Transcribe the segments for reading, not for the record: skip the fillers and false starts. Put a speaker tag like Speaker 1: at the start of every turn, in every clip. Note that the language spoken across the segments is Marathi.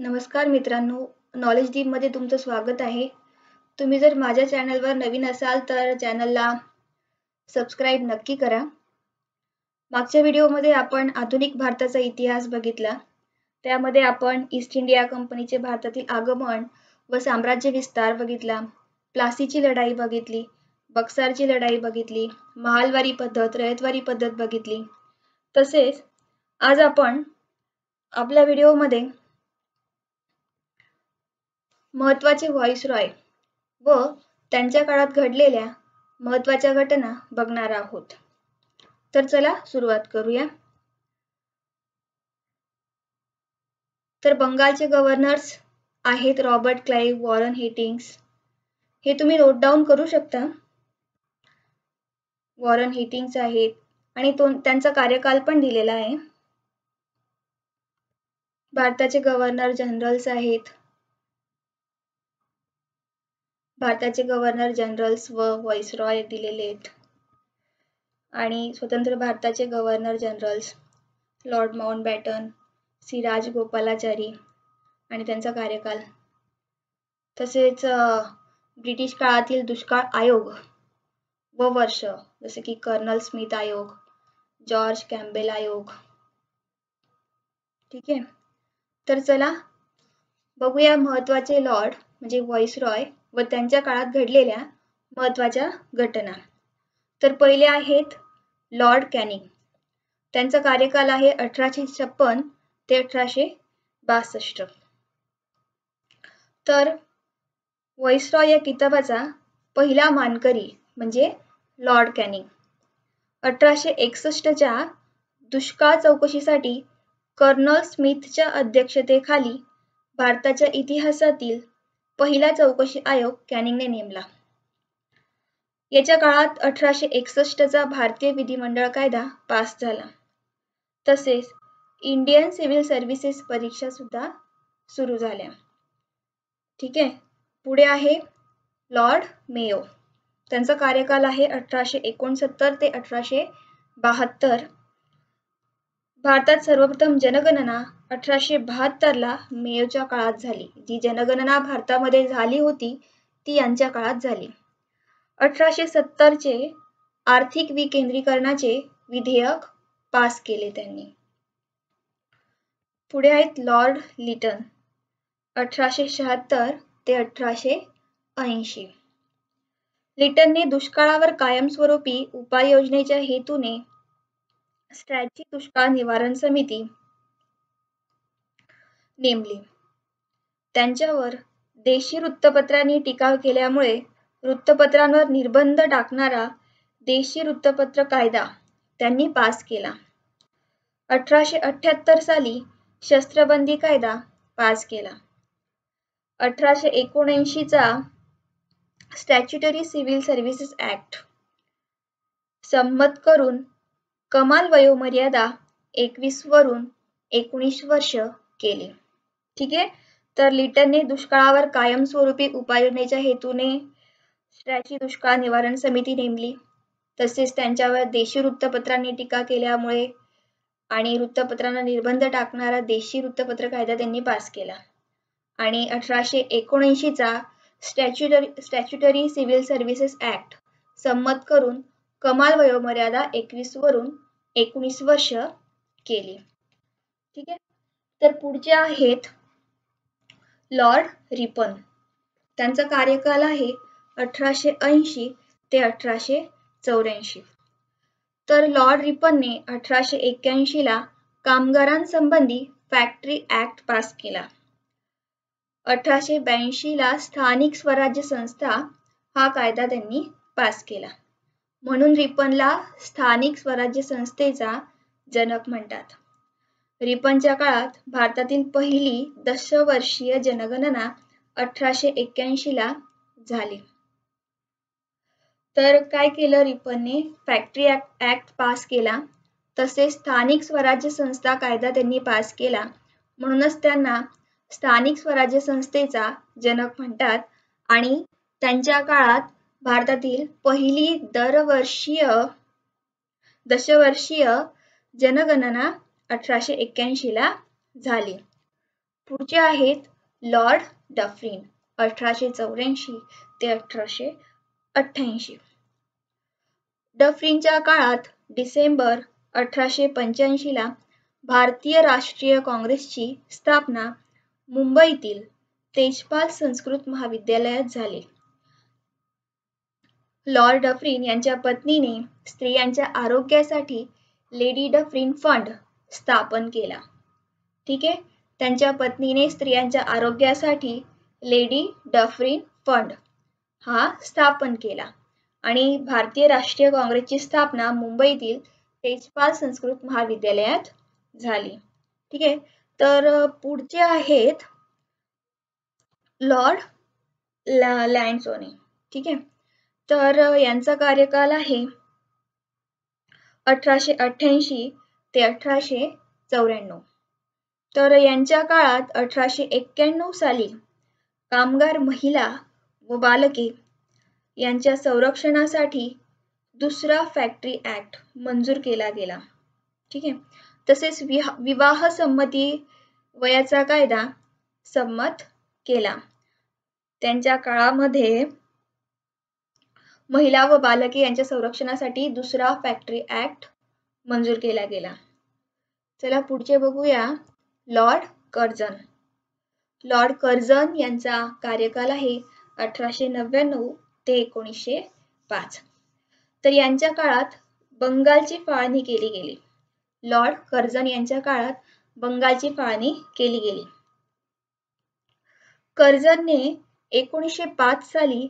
Speaker 1: नमस्कार मित्रांनो, नॉलेज डीपमध्ये तुमचं स्वागत आहे. तुम्ही जर माझ्या चॅनलवर नवीन असाल तर चॅनलला सबस्क्राईब नक्की करा. मागच्या व्हिडिओमध्ये आपण आधुनिक भारताचा इतिहास बघितला. त्यामध्ये आपण ईस्ट इंडिया कंपनीचे भारतातील आगमन व साम्राज्य विस्तार बघितला. प्लासीची लढाई बघितली, बक्सारची लढाई बघितली, महालवारी पद्धत, रयतवारी पद्धत बघितली. तसेच आज आपण आपल्या व्हिडिओमध्ये महत्त्वाचे व्हॉइसरॉय व त्यांच्या काळात घडलेल्या महत्त्वाच्या घटना बघणार आहोत. तर चला सुरुवात करूया. तर बंगालचे गव्हर्नर्स आहेत रॉबर्ट क्लाइव्ह, वॉरन हेस्टिंग्स. हे तुम्ही नोट डाऊन करू शकता. वॉरन हेस्टिंग्स आहेत आणि त्यांचा कार्यकाल पण दिलेला आहे. भारताचे गव्हर्नर जनरल्स आहेत. भारताचे गव्हर्नर जनरल्स व व्हॉइसरॉय दिलेले आहेत. आणि स्वतंत्र भारताचे governor generals lord Mountbatten, C Rajagopalachari आणि त्यांचा कार्यकाल. तसेच ब्रिटिश काळातील दुष्काळ आयोग व वर्ष जसे की कर्नल स्मिथ आयोग, जॉर्ज कॅम्बेल आयोग. ठीक आहे. तर चला बघूया महत्त्वाचे लॉर्ड म्हणजे व्हॉइसरॉय व त्यांच्या काळात घडलेल्या महत्त्वाच्या घटना. तर पहिले आहेत लॉर्ड कॅनिंग. त्यांचा कार्यकाल आहे 1856 ते 1862. तर व्हॉइसरॉय या किताबाचा पहिला मानकरी म्हणजे लॉर्ड कॅनिंग. 1861च्या दुष्काळ चौकशीसाठी कर्नल स्मिथच्या अध्यक्षतेखाली भारताच्या इतिहासातील पहिला चौकशी आयोग कॅनिंगने नेमला. याच्या काळात 1861चा भारतीय विधिमंडळ कायदा पास झाला. तसेच इंडियन सिव्हिल सर्व्हिसेस परीक्षा सुद्धा सुरू झाल्या. ठीक आहे. पुढे आहे लॉर्ड मेयो. त्यांचा कार्यकाल आहे 1869 ते 1872. भारतात सर्वप्रथम जनगणना 1872ला मेयोच्या काळात झाली. जी जनगणना भारतामध्ये झाली होती ती यांच्या काळात झाली. 1870चे आर्थिक विकेंद्रीकरणाचे विधेयक पास केले त्यांनी. पुढे आहेत लॉर्ड लिटन 1876 ते 1880. लिटनने दुष्काळावर कायमस्वरूपी उपाययोजनेच्या हेतूने स्ट्रॅचिक दुष्काळ निवारण समिती नेमली. त्यांच्यावर देशी वृत्तपत्रांनी टीका केल्यामुळे वृत्तपत्रांवर निर्बंध टाकणारा देशी वृत्तपत्र कायदा त्यांनी पास केला. 1878 साली शस्त्रबंदी कायदा पास केला. 1879चा स्टॅच्युटरी सिव्हिल सर्व्हिसेस ऍक्ट संमत करून कमाल वयोमर्यादा 21 वरून 19 वर्ष केली. ठीक आहे. तर लिटनने दुष्काळावर कायमस्वरूपी उपाययोजनेच्या हेतूने स्ट्रॅची दुष्काळ निवारण समिती नेमली. तसेच त्यांच्यावर देशी वृत्तपत्रांनी टीका केल्यामुळे आणि वृत्तपत्रांना निर्बंध टाकणारा देशी वृत्तपत्र कायदा त्यांनी पास केला. आणि 1879चा स्टॅच्युटरी सिव्हिल सर्व्हिसेस ऍक्ट संमत करून कमाल वयोमर्यादा 21 वरून 19 वर्ष केली. ठीक आहे. तर पुढचे आहेत लॉर्ड रिपन. त्यांचा कार्यकाल आहे 1880 ते 1884. तर लॉर्ड रिपनने 1881ला कामगारांसंबंधी फॅक्टरी ऍक्ट पास केला. 1882ला स्थानिक स्वराज्य संस्था हा कायदा त्यांनी पास केला. म्हणून रिपनला स्थानिक स्वराज्य संस्थेचा जनक म्हणतात. रिपनच्या काळात भारतातील पहिली दशवर्षीय जनगणना 1881ला झाली. तर काय केलं रिपनने? फॅक्टरी ऍक्ट पास केला. तसेच स्थानिक स्वराज्य संस्था कायदा त्यांनी पास केला. म्हणूनच त्यांना स्थानिक स्वराज्य संस्थेचा जनक म्हणतात. आणि त्यांच्या काळात भारतातील पहिली दशवर्षीय जनगणना 1881ला झाली. पुढचे आहेत लॉर्ड डफरिन 1884 ते 1888. डफरिनच्या काळात डिसेंबर 1885 ला भारतीय राष्ट्रीय काँग्रेसची स्थापना मुंबईतील तेजपाल संस्कृत महाविद्यालयात झाली. लॉर्ड डफरिन यांच्या पत्नीने स्त्रियांच्या आरोग्यासाठी लेडी डफरिन फंड स्थापन केला. ठीक आहे, त्यांच्या पत्नीने स्त्रियांच्या आरोग्यासाठी लेडी डफरिन फंड हा स्थापन केला आणि भारतीय राष्ट्रीय काँग्रेसची स्थापना मुंबईतील तेजपाल संस्कृत महाविद्यालयात झाली. ठीक आहे, तर पुढचे आहेत लॉर्ड लॅन्सोने. ठीक आहे, तर यांचा कार्यकाल आहे 1888 ते 1894. तर यांच्या काळात 1891 साली कामगार महिला व बालके यांच्या संरक्षणासाठी दुसरा फॅक्टरी ऍक्ट मंजूर केला गेला. ठीक आहे, तसेच विवाह संमती वयाचा कायदा संमत केला. त्यांच्या काळामध्ये महिला व बालके यांच्या संरक्षणासाठी दुसरा फॅक्टरी ऍक्ट मंजूर केला गेला. चला पुढचे बघूया लॉर्ड कर्झन. लॉर्ड कर्झन यांचा कार्यकाल आहे 1899 ते 1905. तर यांच्या काळात बंगालची फाळणी केली गेली. लॉर्ड कर्झन यांच्या काळात बंगालची फाळणी केली गेली. कर्झनने 1905 साली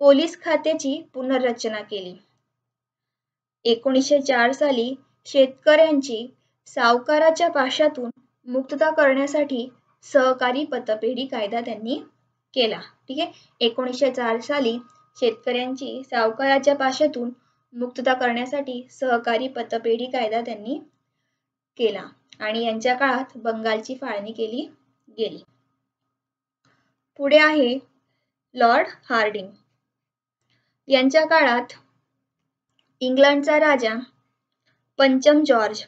Speaker 1: पोलीस खात्याची पुनर्रचना केली. 1904 साली शेतकऱ्यांची सावकाराच्या पाशातून मुक्तता करण्यासाठी सहकारी पतपेढी कायदा त्यांनी केला. ठीक आहे, 1904 साली शेतकऱ्यांची सावकाराच्या पाशातून मुक्तता करण्यासाठी सहकारी पतपेढी कायदा त्यांनी केला आणि यांच्या काळात बंगालची फाळणी केली गेली. पुढे आहे लॉर्ड हार्डिंग. यांच्या काळात इंग्लंडचा राजा पंचम जॉर्ज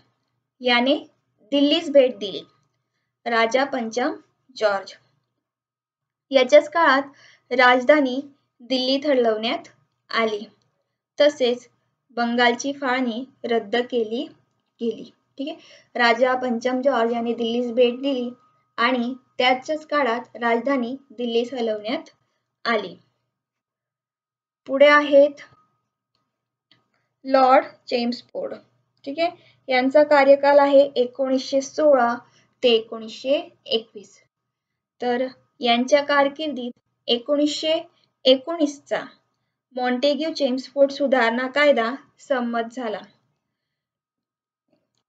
Speaker 1: याने दिल्लीस भेट दिली. राजा पंचम जॉर्ज याच्याच काळात राजधानी दिल्लीत हलवण्यात आली. तसेच बंगालची फाळणी रद्द केली गेली. ठीक आहे, राजा पंचम जॉर्ज याने दिल्लीस भेट दिली आणि त्याच्याच काळात राजधानी दिल्लीस हलवण्यात आली. पुढे आहेत लॉर्ड चेम्सफोर्ड. ठीक आहे, यांचा कार्यकाल आहे 1916 ते 1921. तर यांच्या कारकिर्दीत 1919 चा मॉन्टेग्यू चेम्सफोर्ड सुधारणा कायदा संमत झाला.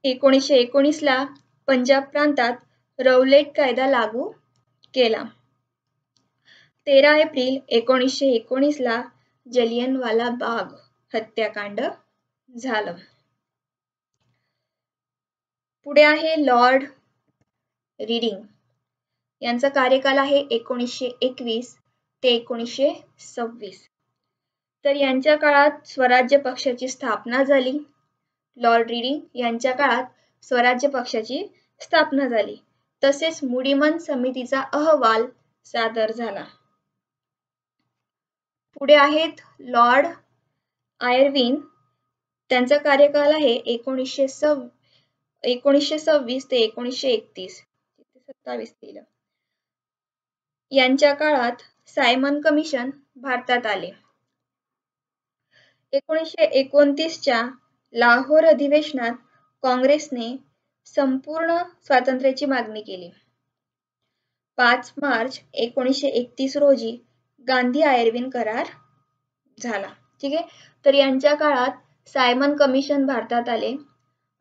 Speaker 1: 1919 ला पंजाब प्रांतात रौलेट कायदा लागू केला. 13 एप्रिल 1919 ला जलियनवाला बाग हत्याकांड झालं. पुढे आहे लॉर्ड रीडिंग. यांचा कार्यकाल आहे 1921 ते 1926. तर यांच्या काळात स्वराज्य पक्षाची स्थापना झाली. लॉर्ड रीडिंग यांच्या काळात स्वराज्य पक्षाची स्थापना झाली. तसेच मुडीमन समितीचा अहवाल सादर झाला. पुढे आहेत लॉर्ड आयर्विन. त्यांचा कार्यकाल आहे 1926 ते 1931. यांच्या काळात सायमन कमिशन भारतात आले. 1929 च्या लाहोर अधिवेशनात काँग्रेसने संपूर्ण स्वातंत्र्याची मागणी केली. 5 मार्च 1931 रोजी गांधी आयर्विन करार झाला. ठीक आहे, तर यांच्या काळात सायमन कमिशन भारतात आले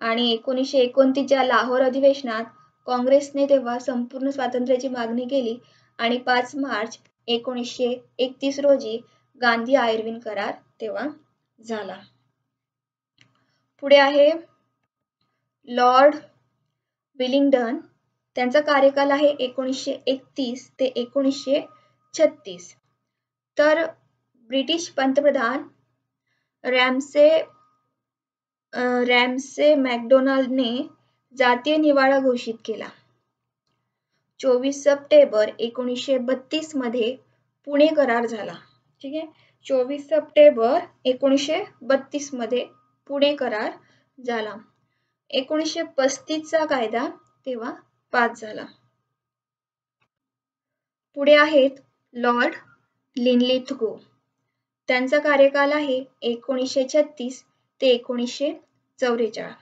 Speaker 1: आणि 1929 च्या लाहोर अधिवेशनात काँग्रेसने तेव्हा संपूर्ण स्वातंत्र्याची मागणी केली आणि 5 मार्च 1931 रोजी गांधी आयर्विन करार तेव्हा झाला. पुढे आहे लॉर्ड विलिंग्डन. त्यांचा कार्यकाल आहे 1931 ते 1936. तर ब्रिटिश पंतप्रधान रॅमसे मॅकडोनाल्डने जातीय निवाडा घोषित केला. 24 सप्टेंबर 1932 मध्ये पुणे करार झाला. ठीक आहे, 24 सप्टेंबर 1932 मध्ये पुणे करार झाला. 1935 चा कायदा तेव्हा पास झाला. पुढे आहेत लॉर्ड लिनलिथगो. त्यांचा कार्यकाल आहे 1936 ते 1944.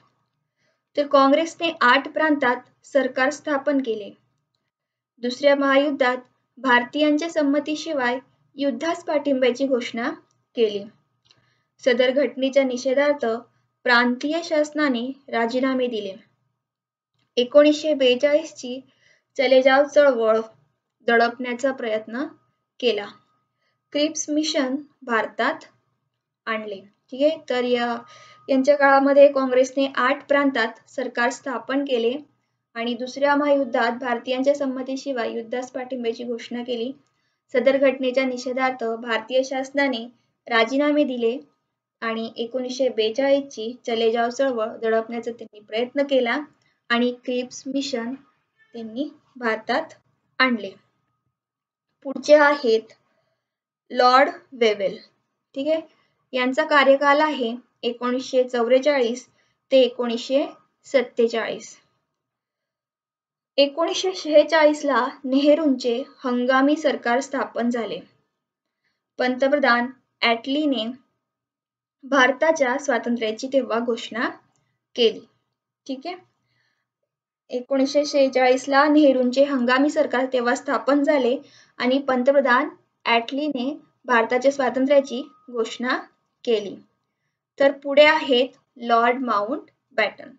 Speaker 1: तर काँग्रेसने 8 प्रांतात सरकार स्थापन केले. दुसऱ्या महायुद्धात भारतीयांच्या संमतीशिवाय युद्धास पाठिंब्याची घोषणा केली. सदर घटनेच्या निषेधार्थ प्रांतीय शासनाने राजीनामे दिले. 1942 ची चले जाव चळवळ दडपण्याचा प्रयत्न केला. क्रिप्स मिशन भारतात आणले. ठीक आहे, तर यांच्या काळामध्ये काँग्रेसने 8 प्रांतात सरकार स्थापन केले आणि दुसऱ्या महायुद्धात भारतीयांच्या संमतीशिवाय युद्धास पाठिंब्याची घोषणा केली. सदर घटनेच्या निषेधार्थ भारतीय शासनाने राजीनामे दिले आणि 1942 ची चले जाव चळवळ दडपण्याचा त्यांनी प्रयत्न केला आणि क्रिप्स मिशन त्यांनी भारतात आणले. पुढचे आहेत लॉर्ड वेवेल. ठीक आहे, यांचा कार्यकाल आहे 1944 ते 1947. 1946 ला नेहरूंचे हंगामी सरकार स्थापन झाले. पंतप्रधान ॲटलीने भारताच्या स्वातंत्र्याची तेव्हा घोषणा केली. ठीक आहे, 1946 ला नेहरूंचे हंगामी सरकार तेव्हा स्थापन झाले आणि पंतप्रधान ॲटलीने भारताच्या स्वातंत्र्याची घोषणा केली. तर पुढे आहेत लॉर्ड माउंट बॅटन.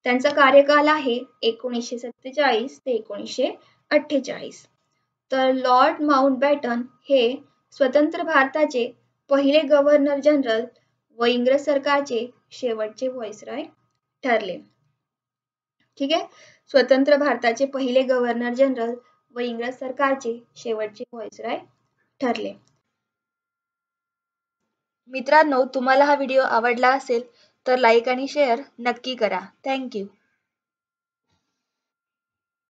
Speaker 1: त्यांचा कार्यकाल आहे 1947 ते 1948. तर लॉर्ड माउंट बॅटन हे स्वतंत्र भारताचे पहिले गव्हर्नर जनरल व इंग्रज सरकारचे शेवटचे व्हाईसरॉय ठरले. ठीक आहे, स्वतंत्र भारताचे पहिले गव्हर्नर जनरल व इंग्रज सरकारचे शेवटचे व्हाईसरॉय ठरले. मित्रांनो, तुम्हाला हा व्हिडिओ आवडला असेल तर लाईक आणि शेअर नक्की करा. थँक्यू.